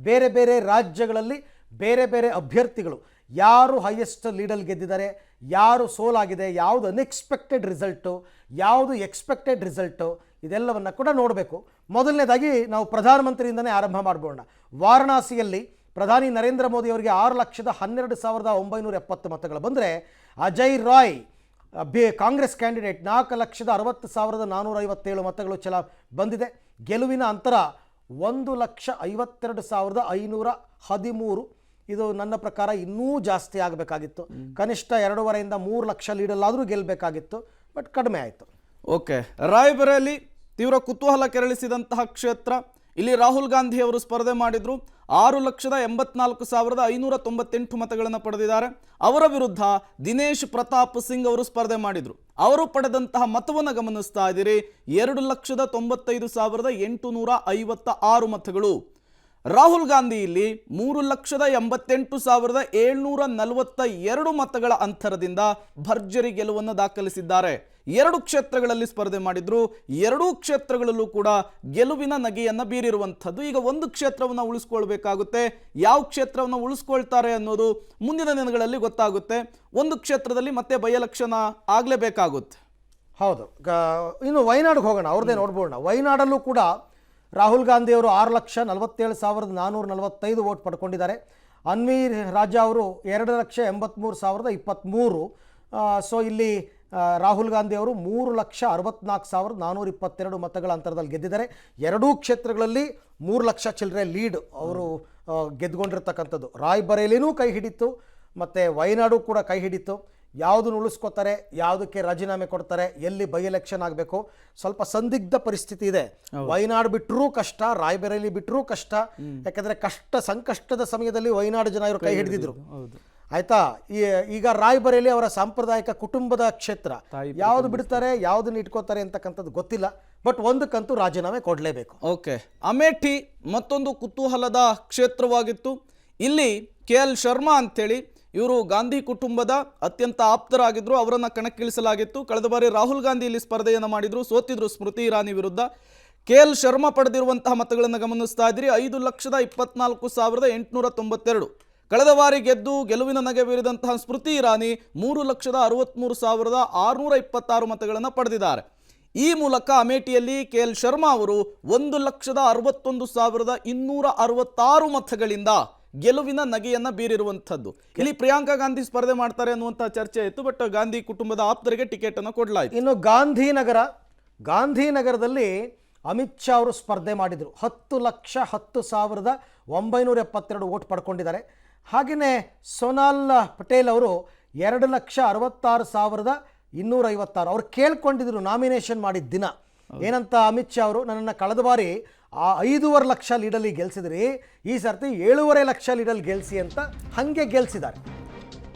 ಬೇರೆ ಬೇರೆ ರಾಜ್ಯಗಳಲ್ಲಿ ಬೇರೆ ಬೇರೆ ಅಭ್ಯರ್ಥಿಗಳು ಯಾರು ಹೈಯೆಸ್ಟ್ ಲೀಡಲ್ಲಿ ಗೆದ್ದಿದ್ದಾರೆ, ಯಾರು ಸೋಲಾಗಿದೆ, ಯಾವುದು ಅನ್ಎಕ್ಸ್ಪೆಕ್ಟೆಡ್ ರಿಸಲ್ಟು, ಯಾವುದು ಎಕ್ಸ್ಪೆಕ್ಟೆಡ್ ರಿಸಲ್ಟು, ಇದೆಲ್ಲವನ್ನು ಕೂಡ ನೋಡಬೇಕು. ಮೊದಲನೇದಾಗಿ ನಾವು ಪ್ರಧಾನಮಂತ್ರಿಯಿಂದನೇ ಆರಂಭ ಮಾಡಿಬೋಣ. ವಾರಣಾಸಿಯಲ್ಲಿ ಪ್ರಧಾನಿ ನರೇಂದ್ರ ಮೋದಿ ಅವರಿಗೆ 6,12,970 ಮತಗಳು ಬಂದರೆ, ಅಜಯ್ ರಾಯ್ ಕಾಂಗ್ರೆಸ್ ಕ್ಯಾಂಡಿಡೇಟ್ 4,60,457 ಮತಗಳು ಬಂದಿದೆ. ಗೆಲುವಿನ ಅಂತರ 1,52,513. ಇದು ನನ್ನ ಪ್ರಕಾರ ಇನ್ನೂ ಜಾಸ್ತಿ ಆಗಬೇಕಾಗಿತ್ತು. ಕನಿಷ್ಠ 2.5 3 ಲಕ್ಷ ಲೀಡಲ್ಲಾದರೂ ಗೆಲ್ಲಬೇಕಾಗಿತ್ತು, ಬಟ್ ಕಡಿಮೆ ಆಯಿತು. ಓಕೆ, ರಾಯ್ಬರೇಲಿ ತೀವ್ರ ಕುತೂಹಲ ಕೆರಳಿಸಿದಂತಹ ಕ್ಷೇತ್ರ. ಇಲ್ಲಿ ರಾಹುಲ್ ಗಾಂಧಿ ಅವರು ಸ್ಪರ್ಧೆ ಮಾಡಿದ್ರು. 6,84,598 ಮತಗಳನ್ನು ಪಡೆದಿದ್ದಾರೆ. ಅವರ ವಿರುದ್ಧ ದಿನೇಶ್ ಪ್ರತಾಪ್ ಸಿಂಗ್ ಅವರು ಸ್ಪರ್ಧೆ ಮಾಡಿದ್ರು. ಅವರು ಪಡೆದಂತಹ ಮತವನ್ನು ಗಮನಿಸ್ತಾ ಇದ್ದೀರಿ, 2,95,856 ಮತಗಳು. ರಾಹುಲ್ ಗಾಂಧಿ ಇಲ್ಲಿ 3,88,742 ಮತಗಳ ಅಂತರದಿಂದ ಭರ್ಜರಿ ಗೆಲುವನ್ನು ದಾಖಲಿಸಿದ್ದಾರೆ. 2 ಕ್ಷೇತ್ರಗಳಲ್ಲಿ ಸ್ಪರ್ಧೆ ಮಾಡಿದ್ರು. 2 ಕ್ಷೇತ್ರಗಳಲ್ಲೂ ಕೂಡ ಗೆಲುವಿನ ನಗೆಯನ್ನ ಬೀರಿರುವಂಥದ್ದು. ಈಗ ಒಂದು ಕ್ಷೇತ್ರವನ್ನು ಉಳಿಸ್ಕೊಳ್ಬೇಕಾಗುತ್ತೆ. ಯಾವ ಕ್ಷೇತ್ರವನ್ನು ಉಳಿಸ್ಕೊಳ್ತಾರೆ ಅನ್ನೋದು ಮುಂದಿನ ದಿನಗಳಲ್ಲಿ ಗೊತ್ತಾಗುತ್ತೆ. ಒಂದು ಕ್ಷೇತ್ರದಲ್ಲಿ ಮತ್ತೆ ಬೈ ಎಲೆಕ್ಷನ್ ಆಗಲೇಬೇಕಾಗುತ್ತೆ. ಹೌದು. ಇನ್ನು ವಯನಾಡಿಗೆ ಹೋಗೋಣ, ಅವ್ರದ್ದೇ ನೋಡ್ಬೋಣ. ವಯನಾಡಲ್ಲೂ ಕೂಡ ರಾಹುಲ್ ಗಾಂಧಿ ಅವರು 6,47,445 ವೋಟ್ ಪಡ್ಕೊಂಡಿದ್ದಾರೆ. ಅನ್ವಿ ರಾಜಾ ಅವರು 2,83,023. ಸೊ ಇಲ್ಲಿ ರಾಹುಲ್ ಗಾಂಧಿ ಅವರು 3,64,422 ಮತಗಳ ಅಂತರದಲ್ಲಿ ಗೆದ್ದಿದ್ದಾರೆ. 2 ಕ್ಷೇತ್ರಗಳಲ್ಲಿ 3 ಲಕ್ಷ ಚಿಲ್ಲರೆ ಲೀಡ್ ಅವರು ಗೆದ್ದುಕೊಂಡಿರ್ತಕ್ಕಂಥದ್ದು. ರಾಯ್ಬರೇಲಿನೂ ಕೈ ಹಿಡಿತು, ಮತ್ತು ವಯನಾಡು ಕೂಡ ಕೈ ಹಿಡಿತು. ಯಾವುದನ್ನು ಉಳಿಸ್ಕೋತಾರೆ, ಯಾವುದಕ್ಕೆ ರಾಜೀನಾಮೆ ಕೊಡ್ತಾರೆ, ಎಲ್ಲಿ ಬೈ ಎಲೆಕ್ಷನ್ ಆಗಬೇಕು, ಸ್ವಲ್ಪ ಸಂದಿಗ್ಧ ಪರಿಸ್ಥಿತಿ ಇದೆ. ವಯನಾಡು ಬಿಟ್ಟರೂ ಕಷ್ಟ, ರಾಯ್ಬರೇಲಿ ಬಿಟ್ಟರೂ ಕಷ್ಟ. ಯಾಕಂದರೆ ಸಂಕಷ್ಟದ ಸಮಯದಲ್ಲಿ ವಯನಾಡು ಜನ ಇವರು ಕೈ ಹಿಡಿದಿದ್ರು. ಆಯ್ತಾ? ಈಗ ರಾಯ್ಬರೇಲಿ ಅವರ ಸಾಂಪ್ರದಾಯಿಕ ಕುಟುಂಬದ ಕ್ಷೇತ್ರ. ಯಾವುದು ಬಿಡ್ತಾರೆ, ಯಾವುದನ್ನು ಇಟ್ಕೋತಾರೆ ಅಂತಕ್ಕಂಥದ್ದು ಗೊತ್ತಿಲ್ಲ. ಬಟ್ ಒಂದಕ್ಕಂತೂ ರಾಜೀನಾಮೆ ಕೊಡಲೇಬೇಕು. ಓಕೆ, ಅಮೇಠಿ ಮತ್ತೊಂದು ಕುತೂಹಲದ ಕ್ಷೇತ್ರವಾಗಿತ್ತು. ಇಲ್ಲಿ KL ಶರ್ಮಾ ಅಂತೇಳಿ ಇವರು ಗಾಂಧಿ ಕುಟುಂಬದ ಅತ್ಯಂತ ಆಪ್ತರಾಗಿದ್ದರು. ಅವರನ್ನು ಕಣಕ್ಕಿಳಿಸಲಾಗಿತ್ತು. ಕಳೆದ ಬಾರಿ ರಾಹುಲ್ ಗಾಂಧಿ ಇಲ್ಲಿ ಸ್ಪರ್ಧೆಯನ್ನು ಮಾಡಿದ್ರು, ಸೋತಿದ್ರು ಸ್ಮೃತಿ ಇರಾನಿ ವಿರುದ್ಧ. KL ಶರ್ಮಾ ಪಡೆದಿರುವಂತಹ ಮತಗಳನ್ನು ಗಮನಿಸ್ತಾ ಇದ್ರಿ, 5,24,892. ಕಳೆದ ಬಾರಿ ಗೆಲುವಿನ ನಗೆ ಬೀರಿದಂತಹ ಸ್ಮೃತಿ ಇರಾನಿ 3,63,626 ಮತಗಳನ್ನು ಪಡೆದಿದ್ದಾರೆ. ಈ ಮೂಲಕ ಅಮೇಠಿಯಲ್ಲಿ KL ಶರ್ಮಾ ಅವರು 1,61,266 ಮತಗಳಿಂದ ಗೆಲುವಿನ ನಗೆಯನ್ನ ಬೀರಿರುವಂಥದ್ದು. ಇಲ್ಲಿ ಪ್ರಿಯಾಂಕಾ ಗಾಂಧಿ ಸ್ಪರ್ಧೆ ಮಾಡ್ತಾರೆ ಅನ್ನುವಂತಹ ಚರ್ಚೆ ಇತ್ತು, ಬಟ್ ಗಾಂಧಿ ಕುಟುಂಬದ ಆಪ್ತರಿಗೆ ಟಿಕೆಟ್ ಅನ್ನು ಕೊಡಲಾಯಿತು. ಇನ್ನು ಗಾಂಧಿನಗರದಲ್ಲಿ ಅಮಿತ್ ಶಾ ಅವರು ಸ್ಪರ್ಧೆ ಮಾಡಿದರು. 10,10,972 ವೋಟ್ ಪಡ್ಕೊಂಡಿದ್ದಾರೆ. ಹಾಗೆಯೇ ಸೋನಾಲ್ ಪಟೇಲ್ ಅವರು 2,66,256. ಅವ್ರು ಕೇಳ್ಕೊಂಡಿದ್ರು ನಾಮಿನೇಷನ್ ಮಾಡಿದ ದಿನ ಏನಂತ, ಅಮಿತ್ ಶಾ ಅವರು ನನ್ನನ್ನು ಕಳೆದ ಬಾರಿ 5.5 ಲಕ್ಷ ಲೀಡಲ್ಲಿ ಗೆಲ್ಸಿದ್ರಿ, ಈ ಸರ್ತಿ 7.5 ಲಕ್ಷ ಲೀಡಲ್ಲಿ ಗೆಲ್ಸಿ ಅಂತ ಹಾಗೆ ಗೆಲ್ಸಿದ್ದಾರೆ.